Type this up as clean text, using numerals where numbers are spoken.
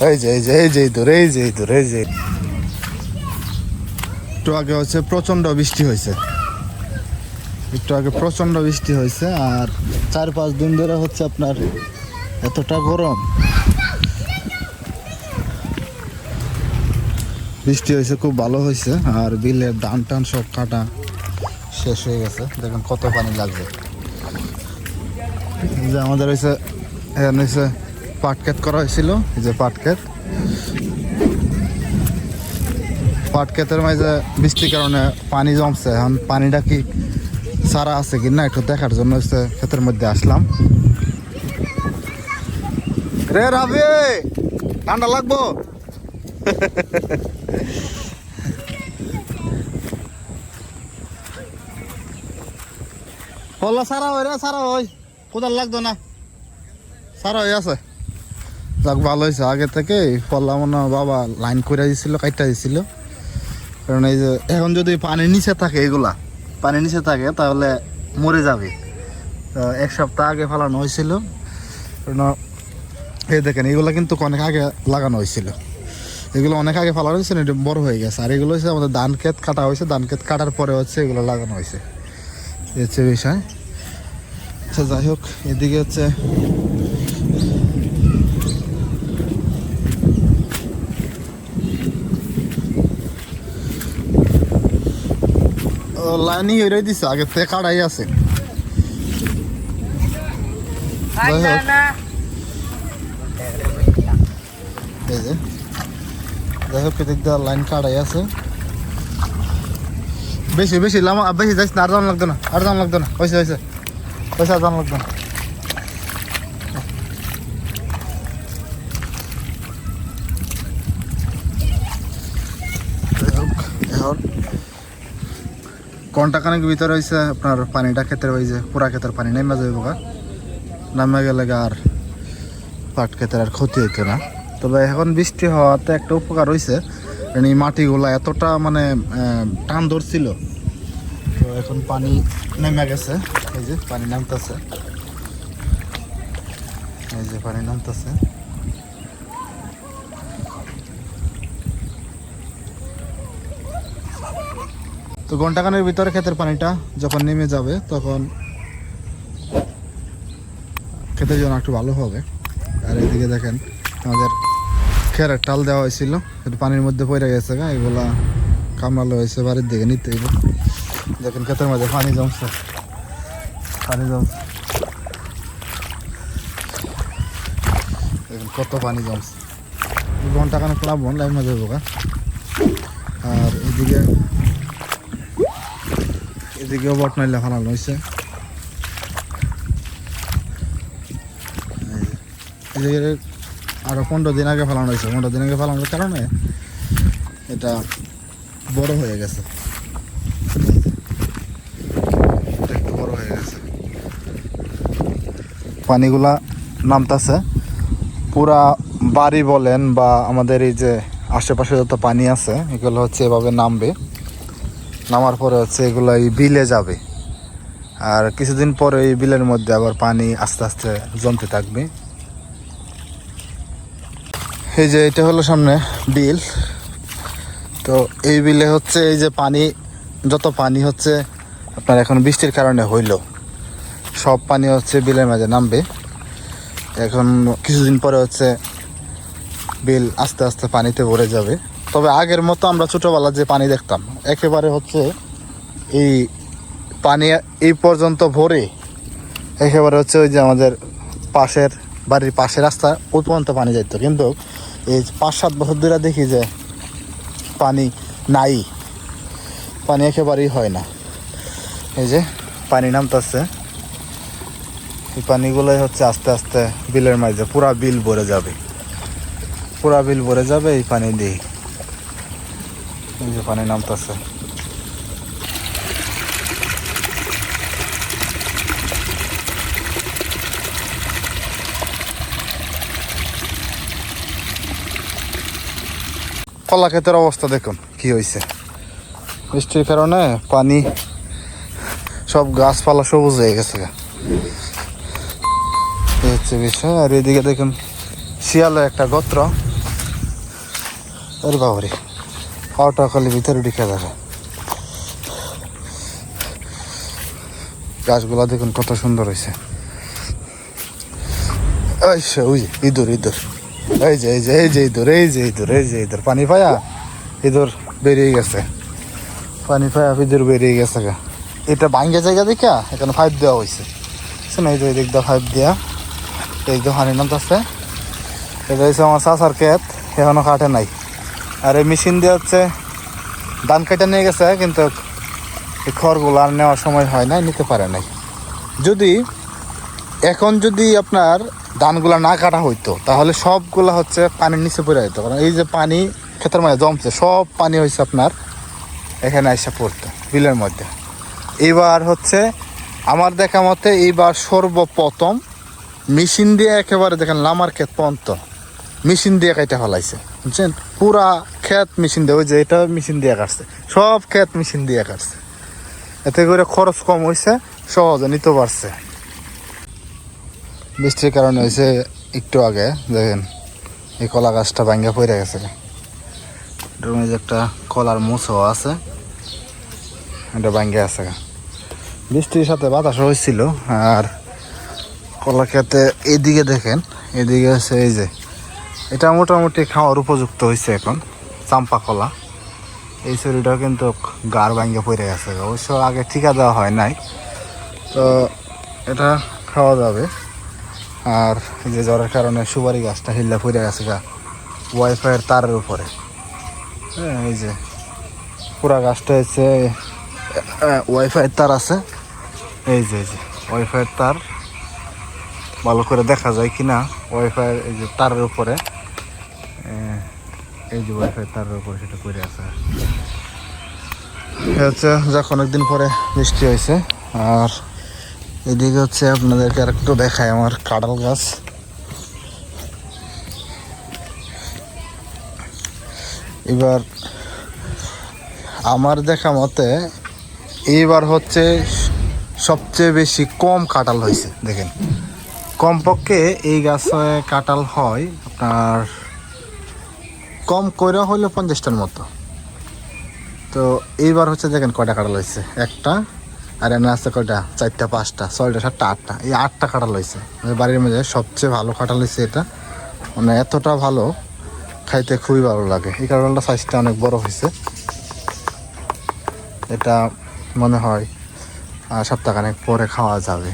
এই যে একটু আগে হচ্ছে প্রচন্ড বৃষ্টি হয়েছে, আর 4-5 দিন ধরে হচ্ছে আপনার এতটা গরম, বৃষ্টি হয়েছে খুব ভালো হয়েছে। আর বিলের ধান টান সব কাটা শেষ হয়ে গেছে, দেখেন কত পানি লাগবে। যে আমাদের হয়েছে এখানে হয়েছে পাট ক্ষেত করা হয়েছিল, এই যে পাট ক্ষেতের মাঝে বৃষ্টির কারণে পানি জমছে। এখন পানিটা কি সারা আছে কি না একটু দেখার জন্য হচ্ছে ক্ষেতের মধ্যে আসলাম। রে রাবি, ঠান্ডা লাগবো। পল্লা সারা হয় রে, সারা হয়, কোদাল লাগতো না, সারা হয়ে আছে। যাক ভালো হয়েছে, আগে থেকে পল্লা মনে বাবা লাইন করে দিছিল, কাইটা দিছিল। কারণ এই যে এখন যদি পানি নিচে থাকে, এগুলা পানি নিচে থাকে তাহলে মরে যাবে। তো 1 সপ্তাহ আগে ফেলানো হয়েছিল। কারণ এই দেখেন এগুলো কিন্তু অনেক আগে লাগানো হয়েছিল, এগুলো অনেক আগে ফেলানো হয়েছিল, এটা বড় হয়ে গেছে। আর এগুলো হচ্ছে আমাদের ধান ক্ষেত কাটা হয়েছে, ধান ক্ষেত কাটার পরে হচ্ছে এগুলো লাগানো হয়েছে, এই হচ্ছে বিষয়। আচ্ছা যাই হোক, এদিকে হচ্ছে লাইনই হয়ে দিচ্ছে, আগের থেকে কাটাই আছে। যাই হোক এদিক দিয়ে লাইন কাটাই আছে। বেশি বেশি যাইস না, আর জানা লাগতো না, হয়েছে পয়সা জানা লাগতো না। এখন ঘন্টাখানেক ভিতরে হয়েছে আপনার পানিটা ক্ষেতের, ওই যে পুরা ক্ষেতের পানি নেমে যাবে, নামে গেলে আর পাট ক্ষেতের আর ক্ষতি হইতো না। তবে এখন বৃষ্টি হওয়াতে একটা উপকার হয়েছে, কারণ এই মাটিগুলা এতটা মানে টান ধরছিল, তো এখন পানি নেমে গেছে। এই যে পানি নামতেছে, তো ঘন্টাখানের ভিতরে ক্ষেতের পানিটা যখন নেমে যাবে তখন ক্ষেতের জন্য একটু ভালো হবে। আর এদিকে দেখেন আমাদের খেরের টাল দেওয়া হয়েছিল, একটু পানির মধ্যে পড়ে গেছে, এগুলা কামড়ালো হয়েছে, বাড়ির দিকে নিতে হইব। দেখেন ক্ষেতের মধ্যে পানি জমছে, দেখেন কত পানি জমছে। ঘন্টাখানেক লাভবান লাইন মাঝে যাবো। আর এদিকেও বটনাইলে ফালানো হয়েছে। এদিকে আরো 15 দিন আগে ফেলানো হয়েছে, 15 দিন আগে ফেলানোর কারণে এটা বড় হয়ে গেছে, পানিগুলা নামতেছে পুরা বাড়ি বলেন বা আমাদের এই যে আশেপাশে যত পানি আছে এগুলো হচ্ছে এভাবে নামবে, নামার পরে হচ্ছে এগুলো এই বিলে যাবে। আর কিছুদিন পরে এই বিলের মধ্যে আবার পানি আস্তে আস্তে জমতে থাকবে। এই যে এটা হলো সামনে বিল, তো এই বিলে হচ্ছে এই যে পানি, যত পানি হচ্ছে আপনার এখন বৃষ্টির কারণে হইল, সব পানি হচ্ছে বিলের মাঝে নামবে। এখন কিছুদিন পরে হচ্ছে বিল আস্তে আস্তে পানিতে ভরে যাবে। তবে আগের মতো আমরা ছোটোবেলা যে পানি দেখতাম একেবারে হচ্ছে এই পানি এই পর্যন্ত ভরে একেবারে হচ্ছে ওই যে আমাদের পাশের বাড়ির পাশের রাস্তা ওই পর্যন্ত পানি যাইতো, কিন্তু এই 5-7 বছর ধরে দেখি যে পানি নাই, পানি একেবারেই হয় না। এই যে পানি নামতেছে, এই পানিগুলোই হচ্ছে আস্তে আস্তে বিলের মাঝে পুরা বিল ভরে যাবে এই পানি দিয়ে। এই যে পানি নামতেছে, কলা ক্ষেতের অবস্থা দেখুন কি হয়েছে, বৃষ্টির কারণে পানি সব গাছপালা সবুজ হয়ে গেছে, এই হচ্ছে বিষয়। আর এদিকে দেখুন শিয়ালের একটা গোত্র, আরে বাবারে, পাওয়াটা খালি ভিতরে ঢুকে যাবে। গাছগুলা দেখুন কত সুন্দর হয়েছে। ওই ইঁদুর ইঁদুর, এই যে এই যে এই যে ইঁদুর, এই যে ইঁদুর, এই যে ইঁদুর, পানি পায়া ইঁদুর বেরিয়ে গেছে, পানি পায়া ইঁদুর বেরিয়ে গেছে গা। এটা ভাঙ্গে জায়গা দেখা এখানে পাইপ দেওয়া হয়েছে, না এই যে দিক দিয়ে পাইপ দেওয়া, এই যে হানি নাম আছে। এটা হচ্ছে আমার চাষার ক্ষেত, এখনো কাটে নাই। আর এই মেশিন দিয়ে হচ্ছে ধান কেটে নিয়ে গেছে, কিন্তু এই খড়গুলো আর নেওয়ার সময় হয় নাই, নিতে পারে নাই। যদি এখন যদি আপনার ধানগুলা না কাটা হইতো তাহলে সবগুলা হচ্ছে পানির নিচে পড়ে যেত, কারণ এই যে পানি ক্ষেতের মধ্যে জমছে, সব পানি হয়েছে আপনার এখানে এসে পড়তো বিলের মধ্যে। এইবার হচ্ছে আমার দেখা মতে এইবার সর্বপ্রথম মেশিন দিয়ে একেবারে দেখেন লামার ক্ষেত পর্যন্ত মেশিন দিয়ে কাইটা ফেলাইছে, বুঝছেন? পুরা ক্ষেত মেশিন দিয়ে, ওই যে এটা মেশিন দিয়ে কাটছে, সব ক্ষেত মেশিন দিয়ে কাটছে। এতে করে খরচ কম হয়েছে, সহজে নিতে পারছে। বৃষ্টির কারণে হয়েছে একটু আগে দেখেন এই কলা গাছটা ভাঙ্গা পড়ে গেছে। এটার মধ্যে একটা কলার মুছও আছে, এটা ভাঙ্গে আছে। বৃষ্টির সাথে বাতাস হয়েছিল। আর কলা খেতে এইদিকে দেখেন, এদিকে আছে এই যে, এটা মোটামুটি খাওয়ার উপযুক্ত হয়েছে এখন, চাম্পা কলা। এই শরীরটাও কিন্তু গাড় ভাঙ্গে পড়ে গেছে, অবশ্য আগে ঠিকা দেওয়া হয় নাই, তো এটা খাওয়া যাবে। আর এই যে জ্বরের কারণে সুপারি গাছটা হিল্লা পড়ে গেছে গা ওয়াইফাইয়ের তারের উপরে। হ্যাঁ, এই যে পুরা গাছটা হচ্ছে ওয়াইফাইয়ের তার আছে, এই যে ওয়াইফাইয়ের তার, ভালো করে দেখা যায় কিনা ওয়াইফাই এই যে তারের উপরে, এই যে ওয়াইফাইয়ের তারের উপরে সেটা পড়ে আছে। হচ্ছে যখন অনেকদিন পরে বৃষ্টি হয়েছে। আর এদিকে হচ্ছে আপনাদেরকে আর একটু দেখায় আমার কাঁঠাল গাছ। এবার আমার দেখা মতে এইবার হচ্ছে সবচেয়ে বেশি কম কাঁঠাল হয়েছে। দেখেন কমপক্ষে এই গাছে কাঁঠাল হয় আপনার কম করে হইলে 50টার মতো। তো এইবার হচ্ছে দেখেন কয়টা কাঁঠাল হয়েছে, একটা, আর এনে আছে কয়টা, 4টা 5টা 6টা 7টা 8টা, এই 8টা কাঁঠাল হয়েছে। বাড়ির মধ্যে সবচেয়ে ভালো কাঁঠাল হয়েছে এটা, মানে এতটা ভালো, খাইতে খুবই ভালো লাগে। এই কাঁঠালটা সাইজটা অনেক বড় হয়েছে। এটা মনে হয় সপ্তাহখানেক পরে খাওয়া যাবে।